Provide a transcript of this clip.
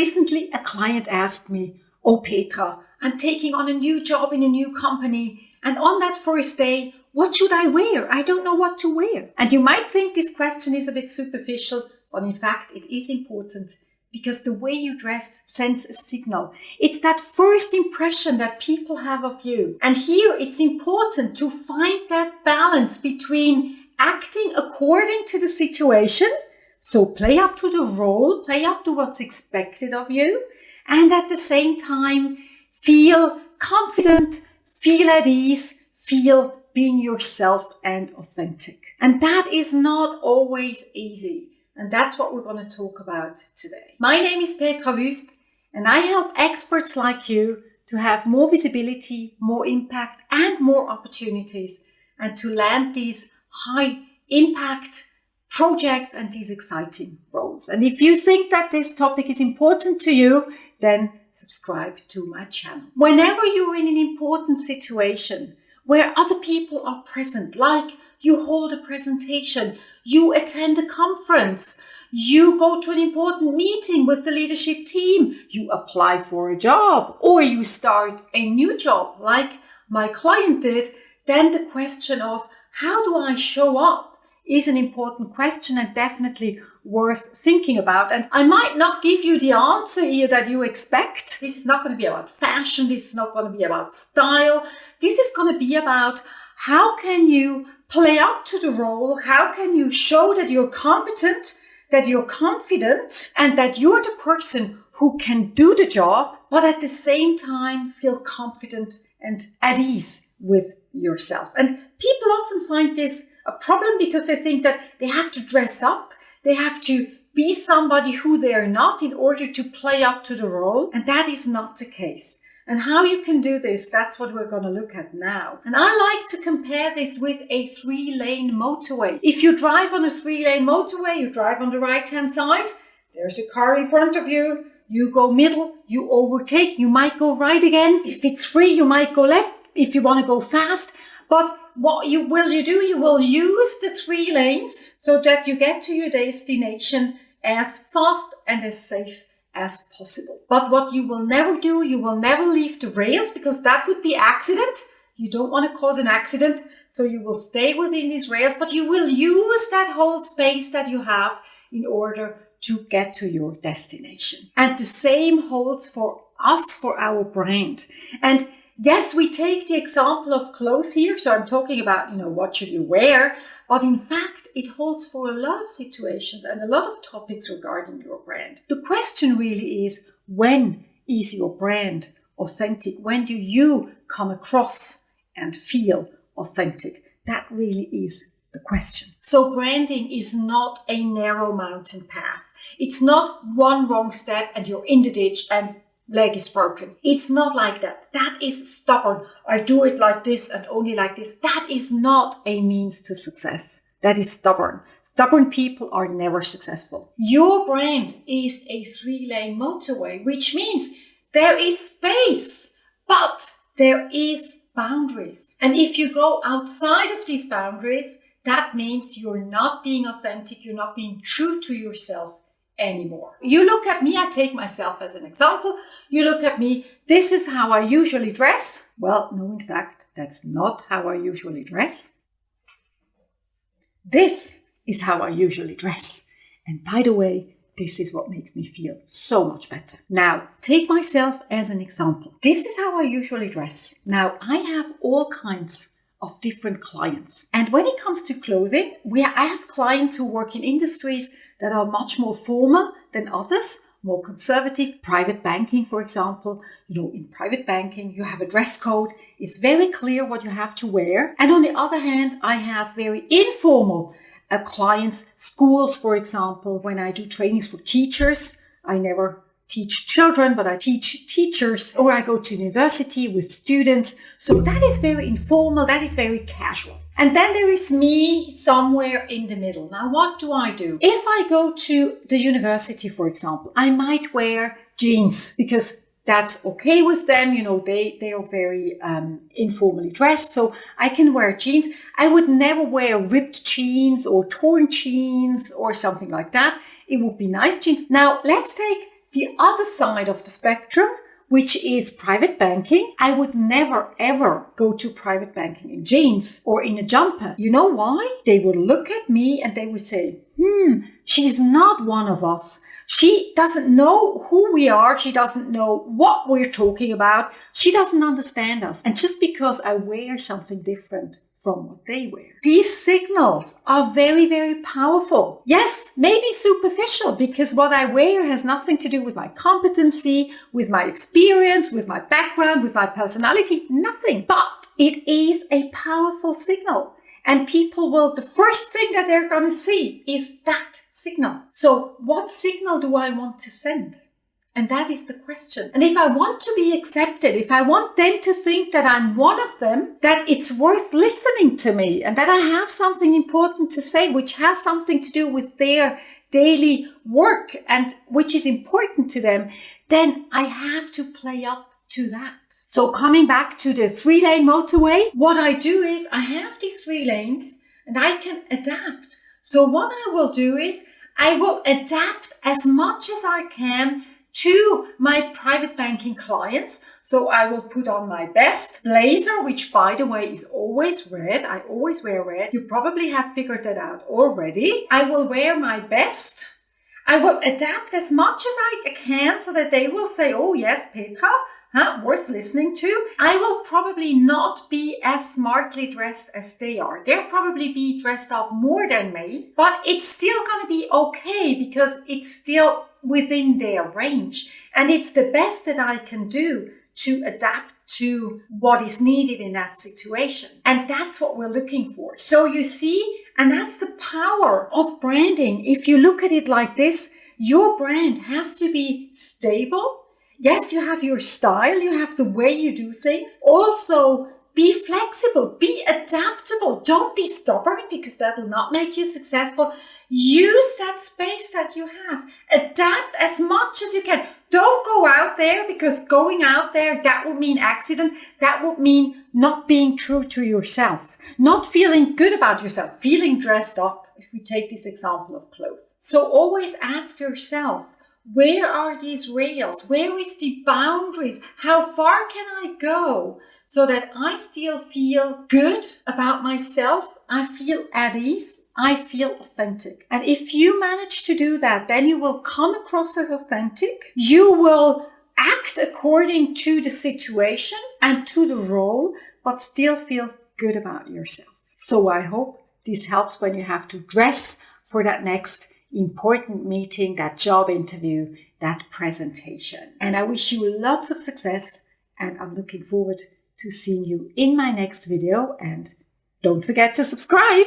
Recently, a client asked me, "Oh, Petra, I'm taking on a new job in a new company. And on that first day, what should I wear? I don't know what to wear." And you might think this question is a bit superficial, but in fact, it is important because the way you dress sends a signal. It's that first impression that people have of you. And here it's important to find that balance between acting according to the situation, so play up to the role, play up to what's expected of you, and at the same time, feel confident, feel at ease, feel being yourself and authentic. And that is not always easy. And that's what we're going to talk about today. My name is Petra Wüst, and I help experts like you to have more visibility, more impact, and more opportunities, and to land these high impact projects and these exciting roles. And if you think that this topic is important to you, then subscribe to my channel. Whenever you're in an important situation where other people are present, like you hold a presentation, you attend a conference, you go to an important meeting with the leadership team, you apply for a job, or you start a new job like my client did, then the question of how do I show up is an important question and definitely worth thinking about. And I might not give you the answer here that you expect. This is not going to be about fashion. This is not going to be about style. This is going to be about how can you play up to the role? How can you show that you're competent, that you're confident, and that you're the person who can do the job, but at the same time feel confident and at ease with yourself. And people often find this a problem because they think that they have to dress up, they have to be somebody who they are not in order to play up to the role. And that is not the case. And how you can do this, that's what we're going to look at now. And I like to compare this with a 3-lane motorway. If you drive on a 3-lane motorway, you drive on the right-hand side, there's a car in front of you, you go middle, you overtake, you might go right again. If it's free, you might go left if you want to go fast. But what you will use the 3 lanes so that you get to your destination as fast and as safe as possible. But what you will never do, you will never leave the rails because that would be accident. You don't want to cause an accident. So you will stay within these rails, but you will use that whole space that you have in order to get to your destination. And the same holds for us, for our brand. And yes, we take the example of clothes here. So I'm talking about, what should you wear? But in fact, it holds for a lot of situations and a lot of topics regarding your brand. The question really is, when is your brand authentic? When do you come across and feel authentic? That really is the question. So branding is not a narrow mountain path. It's not one wrong step and you're in the ditch and leg is broken. It's not like that. That is stubborn. I do it like this and only like this. That is not a means to success. That is stubborn. Stubborn people are never successful. Your brand is a 3-lane motorway, which means there is space, but there is boundaries. And if you go outside of these boundaries, that means you're not being authentic. You're not being true to yourself anymore. You look at me, I take myself as an example. You look at me, this is how I usually dress. Well, no, in fact, that's not how I usually dress. This is how I usually dress. And by the way, this is what makes me feel so much better. Now, take myself as an example. This is how I usually dress. Now, I have all kinds of different clients. And when it comes to clothing, I have clients who work in industries that are much more formal than others, more conservative. Private banking, for example, in private banking, you have a dress code. It's very clear what you have to wear. And on the other hand, I have very informal clients, schools, for example. When I do trainings for teachers, I never teach children, but I teach teachers, or I go to university with students. So that is very informal. That is very casual. And then there is me somewhere in the middle. Now, what do I do? If I go to the university, for example, I might wear jeans because that's okay with them. They are very informally dressed. So I can wear jeans. I would never wear ripped jeans or torn jeans or something like that. It would be nice jeans. Now, let's take The other side of the spectrum, which is private banking, I would never ever go to private banking in jeans or in a jumper. You know why? They would look at me and they would say, she's not one of us. She doesn't know who we are. She doesn't know what we're talking about. She doesn't understand us. And just because I wear something different from what they wear. These signals are very, very powerful. Yes, maybe superficial, because what I wear has nothing to do with my competency, with my experience, with my background, with my personality, nothing. But it is a powerful signal. And people will, the first thing that they're going to see is that signal. So what signal do I want to send? And that is the question. And if I want to be accepted, if I want them to think that I'm one of them, that it's worth listening to me and that I have something important to say, which has something to do with their daily work and which is important to them, then I have to play up to that. So coming back to the 3-lane motorway, what I do is I have these 3 lanes and I can adapt. So what I will do is I will adapt as much as I can to my private banking clients. So I will put on my best blazer, which by the way is always red. I always wear red. You probably have figured that out already. I will wear my best. I will adapt as much as I can so that they will say, oh yes, Petra, worth listening to. I will probably not be as smartly dressed as they are. They'll probably be dressed up more than me, but it's still going to be okay because it's still within their range. And it's the best that I can do to adapt to what is needed in that situation. And that's what we're looking for. So you see, and that's the power of branding. If you look at it like this, your brand has to be stable. Yes, you have your style, you have the way you do things. Also, be flexible, be adaptable. Don't be stubborn because that will not make you successful. Use that space that you have. Adapt as much as you can. Don't go out there because going out there, that would mean accident. That would mean not being true to yourself, not feeling good about yourself, feeling dressed up. If we take this example of clothes. So always ask yourself, where are these rails? Where is the boundaries? How far can I go so that I still feel good about myself? I feel at ease. I feel authentic. And if you manage to do that, then you will come across as authentic. You will act according to the situation and to the role, but still feel good about yourself. So I hope this helps when you have to dress for that next important meeting, that job interview, that presentation. And I wish you lots of success, and I'm looking forward to seeing you in my next video. And don't forget to subscribe.